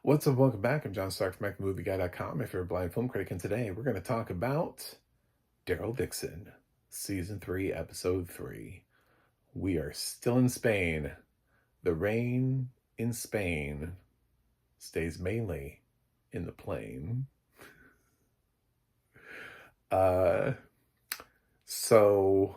What's up? Welcome back. I'm John Stark from MacTheMovieGuy.com, if you're a blind film critic, and today we're going to talk about Daryl Dixon, Season 3, Episode 3. We are still in Spain. The rain in Spain stays mainly in the plain. Uh, so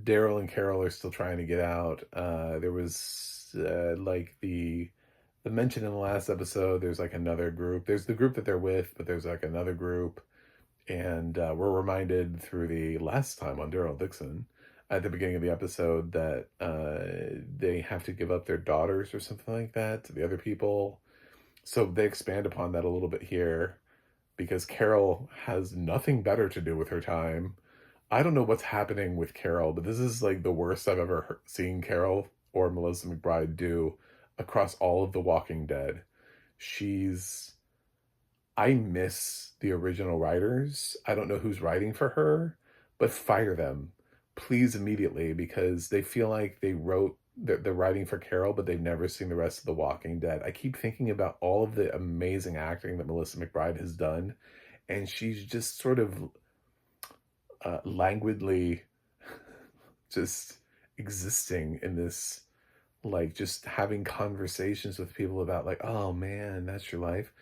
Daryl and Carol are still trying to get out. There was like the mention in the last episode. There's like another group. There's the group that they're with, but there's like another group, and we're reminded through the last time on Daryl Dixon at the beginning of the episode that they have to give up their daughters or something like that to the other people. So they expand upon that a little bit here because Carol has nothing better to do with her time. I don't know what's happening with Carol, but this is like the worst I've ever seen Carol or Melissa McBride do across all of The Walking Dead. She's I miss the original writers. I don't know who's writing for her, but fire them, please, immediately, because they feel like they're writing for Carol, but they've never seen the rest of The Walking Dead. I keep thinking about all of the amazing acting that Melissa McBride has done, and she's just sort of languidly just existing in this, like, just having conversations with people about, like, oh man, that's your life.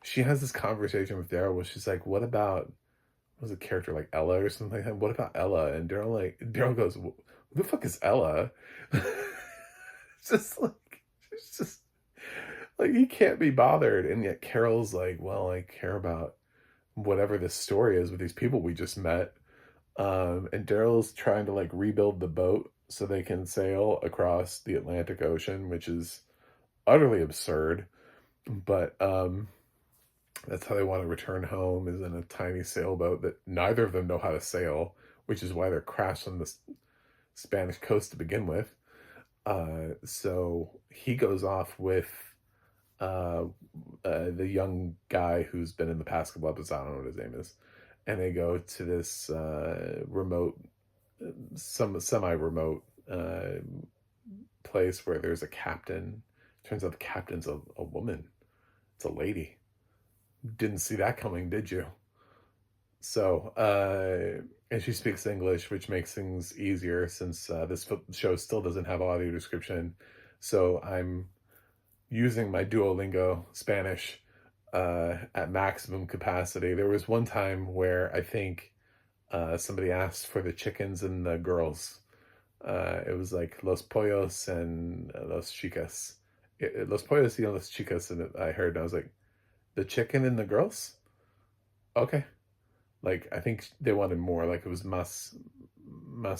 She has this conversation with Daryl where she's like, what about, was a character like Ella or something like that? What about Ella? And Daryl goes, who the fuck is Ella? It's just like, it's just like, he can't be bothered. And yet Carol's like, well, I care about whatever this story is with these people we just met. And Daryl's trying to like rebuild the boat so they can sail across the Atlantic Ocean, which is utterly absurd. But that's how they want to return home, is in a tiny sailboat that neither of them know how to sail, which is why they're crashed on the Spanish coast to begin with. So he goes off with uh, the young guy who's been in the past couple episodes. I don't know what his name is. And they go to this remote, some semi-remote place where there's a captain. Turns out the captain's a woman. It's a lady. Didn't see that coming, did you? So, and she speaks English, which makes things easier since this show still doesn't have audio description. So I'm using my Duolingo Spanish at maximum capacity. There was one time where I think somebody asked for the chickens and the girls. It was like los pollos and los chicas. Los pollos y los chicas, and I heard, and I was like, the chicken and the girls? Okay. Like, I think they wanted more. Like, it was más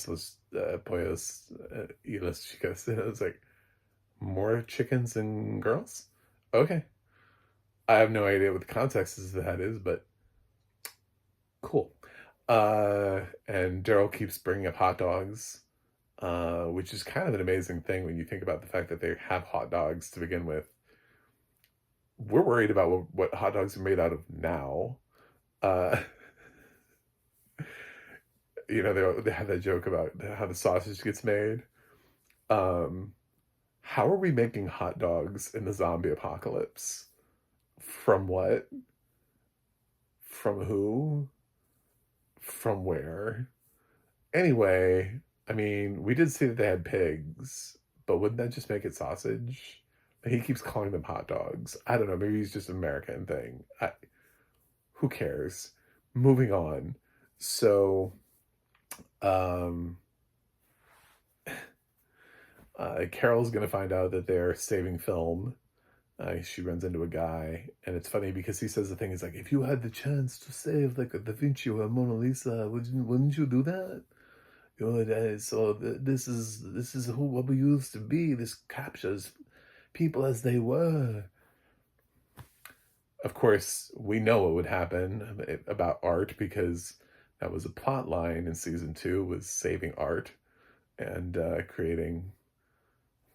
los pollos y las chicas. And I was like, more chickens and girls? Okay. I have no idea what the context of that is, but cool. And Daryl keeps bringing up hot dogs, which is kind of an amazing thing when you think about the fact that they have hot dogs to begin with. We're worried about what hot dogs are made out of now. Uh, they have that joke about how the sausage gets made. Um, how are we making hot dogs in the zombie apocalypse? From what? From who? From where? Anyway, I mean, we did see that they had pigs, but wouldn't that just make it sausage? He keeps calling them hot dogs. I don't know. Maybe it's just an American thing. Who cares? Moving on. So, um, Carol's going to find out that they're saving film. She runs into a guy, and it's funny because he says the thing is like, if you had the chance to save like a Da Vinci or a Mona Lisa, wouldn't you do that? So this is who what we used to be. This captures people as they were. Of course, we know what would happen about art, because that was a plot line in season 2, was saving art and creating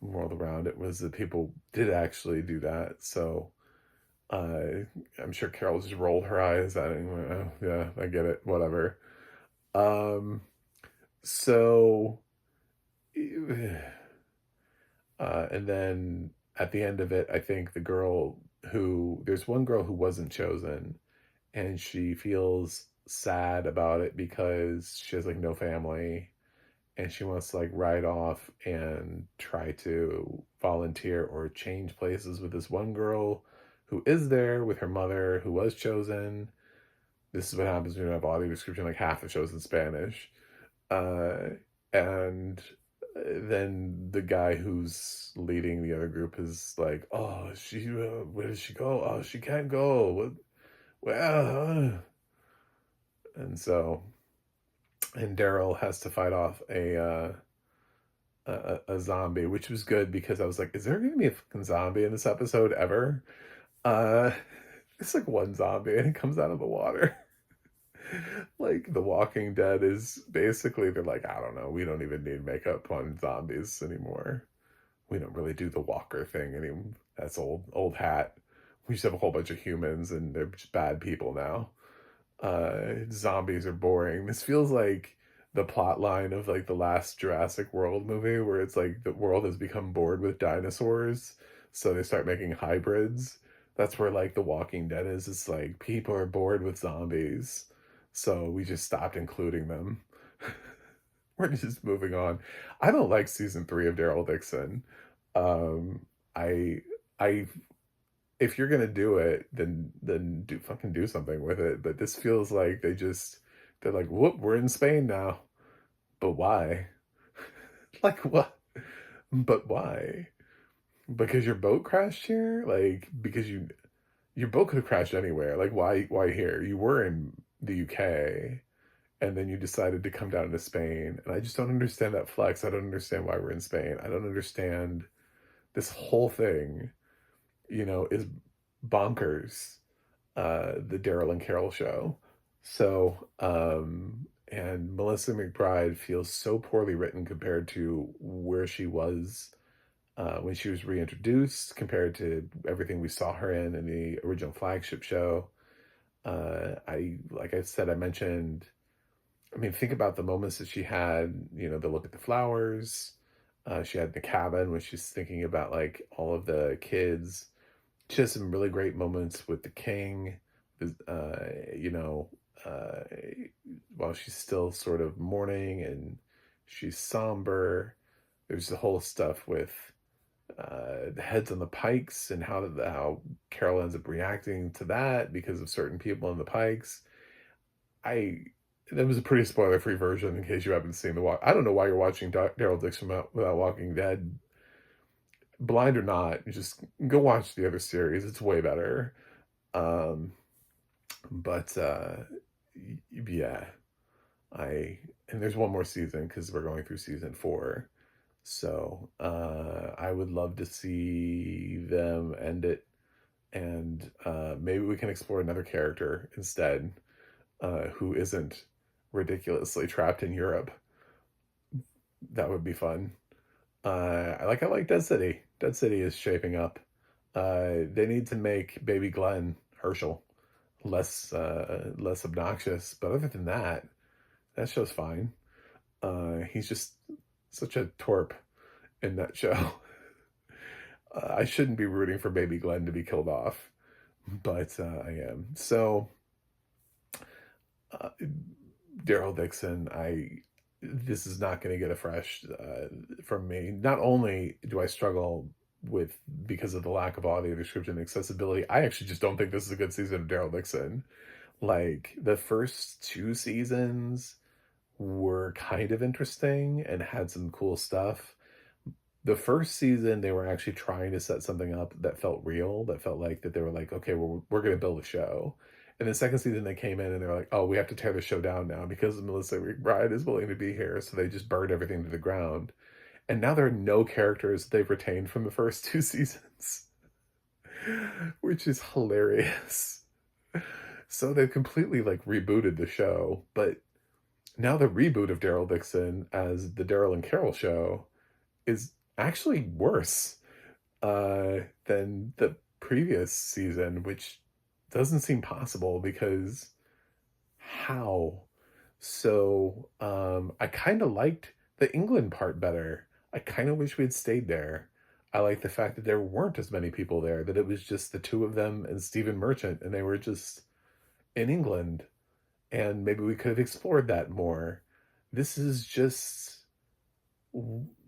a world around it, was that people did actually do that. So I'm sure Carol just rolled her eyes at it. Oh, yeah, I get it. Whatever. Um, so, and then at the end of it, I think the girl who there's one girl who wasn't chosen, and she feels sad about it because she has like no family, and she wants to like ride off and try to volunteer or change places with this one girl who is there with her mother who was chosen. This is what happens when you have audio description, like half the show's in Spanish. Uh, and then the guy who's leading the other group is like, "Oh, where does she go? Oh, she can't go. What? Well," and so, and Daryl has to fight off a zombie, which was good because I was like, "Is there gonna be a fucking zombie in this episode ever?" Uh, it's like one zombie and it comes out of the water. Like The Walking Dead is basically, they're like, I don't know, we don't even need makeup on zombies anymore. We don't really do the walker thing anymore. That's old hat. We just have a whole bunch of humans and they're just bad people now. Zombies are boring. This feels like the plot line of like the last Jurassic World movie where it's like the world has become bored with dinosaurs, so they start making hybrids. That's where like The Walking Dead is. It's like people are bored with zombies, so we just stopped including them. We're just moving on. I don't like season 3 of Daryl Dixon. Um, I I if you're gonna do it, then do fucking do something with it. But this feels like they're like, whoop, we're in Spain now. But why? Like what? But why? Because your boat crashed here? Like because your boat could have crashed anywhere. Like why here? You were in the UK and then you decided to come down to Spain. And I just don't understand that flex. I don't understand why we're in Spain. I don't understand this whole thing, is bonkers. The Daryl and Carol show. So, and Melissa McBride feels so poorly written compared to where she was when she was reintroduced, compared to everything we saw her in the original flagship show. Like I said, I mentioned, I mean, think about the moments that she had, the look at the flowers. She had the cabin when she's thinking about like all of the kids. She has some really great moments with the king, uh, you know, uh, while she's still sort of mourning and she's somber. There's the whole stuff with the heads on the pikes and how Carol ends up reacting to that because of certain people on the pikes. I That was a pretty spoiler-free version in case you haven't seen the walk. I don't know why you're watching Daryl Dixon without Walking Dead, blind or not. Just go watch the other series. It's way better. Um, but yeah, I and there's one more season because we're going through season 4. So I would love to see them end it, and maybe we can explore another character instead, who isn't ridiculously trapped in Europe. That would be fun. I like Dead City. Dead City is shaping up. They need to make Baby Glenn Herschel less obnoxious, but other than that, that show's fine. He's just such a twerp in that show. I shouldn't be rooting for Baby Glenn to be killed off, but I am. So, uh, Daryl Dixon, this is not going to get a fresh from me. Not only do I struggle with because of the lack of audio description accessibility, I actually just don't think this is a good season of Daryl Dixon. Like the first 2 seasons were kind of interesting and had some cool stuff. The first season, they were actually trying to set something up that felt real, that felt like that they were like, okay, we're going to build a show. And the second season, they came in and they were like, oh, we have to tear the show down now because Melissa McBride is willing to be here. So they just burned everything to the ground. And now there are no characters they've retained from the first 2 seasons, which is hilarious. So they've completely like rebooted the show, but now the reboot of Daryl Dixon as the Daryl and Carol show is actually worse than the previous season, which doesn't seem possible because how? So I kind of liked the England part better. I kind of wish we had stayed there. I like the fact that there weren't as many people there, that it was just the two of them and Stephen Merchant, and they were just in England, and maybe we could have explored that more. This is just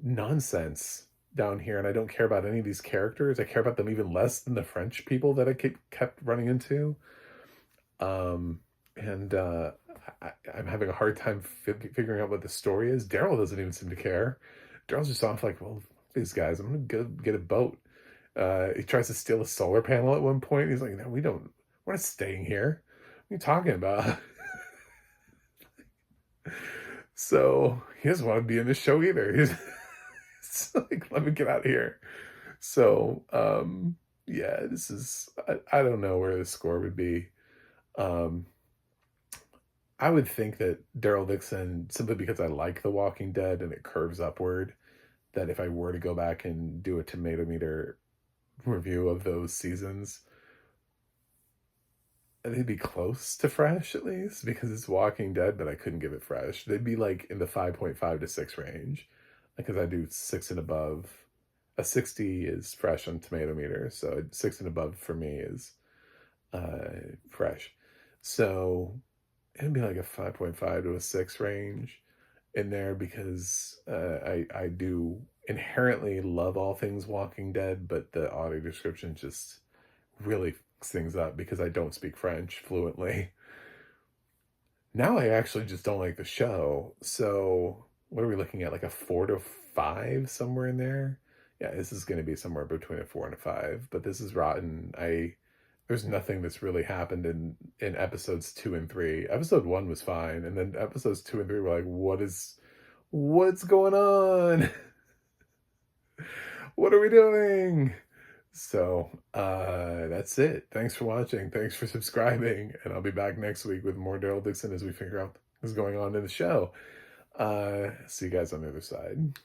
nonsense down here, and I don't care about any of these characters. I care about them even less than the French people that I kept running into. Um, and I'm having a hard time figuring out what the story is. Daryl doesn't even seem to care. Daryl's just off like, well, these guys, I'm gonna go get a boat. He tries to steal a solar panel at one point. He's like, no, we're not staying here. What are you talking about? So he doesn't want to be in this show either. It's like, let me get out of here. So, yeah, this is, I don't know where the score would be. Um, I would think that Daryl Dixon, simply because I like The Walking Dead and it curves upward, that if I were to go back and do a tomato meter review of those seasons, they'd be close to fresh at least because it's Walking Dead, but I couldn't give it fresh. They'd be like in the 5.5 to 6 range because I do 6 and above. A 60 is fresh on tomato meter, so 6 and above for me is fresh. So it'd be like a 5.5 to a 6 range in there because I do inherently love all things Walking Dead, but the audio description just really fucks things up because I don't speak French fluently. Now I actually just don't like the show. So what are we looking at? Like a 4 to 5, somewhere in there? Yeah, this is going to be somewhere between a 4 and a 5, but this is rotten. There's nothing that's really happened in episodes 2 and 3. Episode 1 was fine, and then episodes 2 and 3 were like, what's going on? What are we doing? So, that's it. Thanks for watching. Thanks for subscribing, and I'll be back next week with more Daryl Dixon as we figure out what's going on in the show. See you guys on the other side.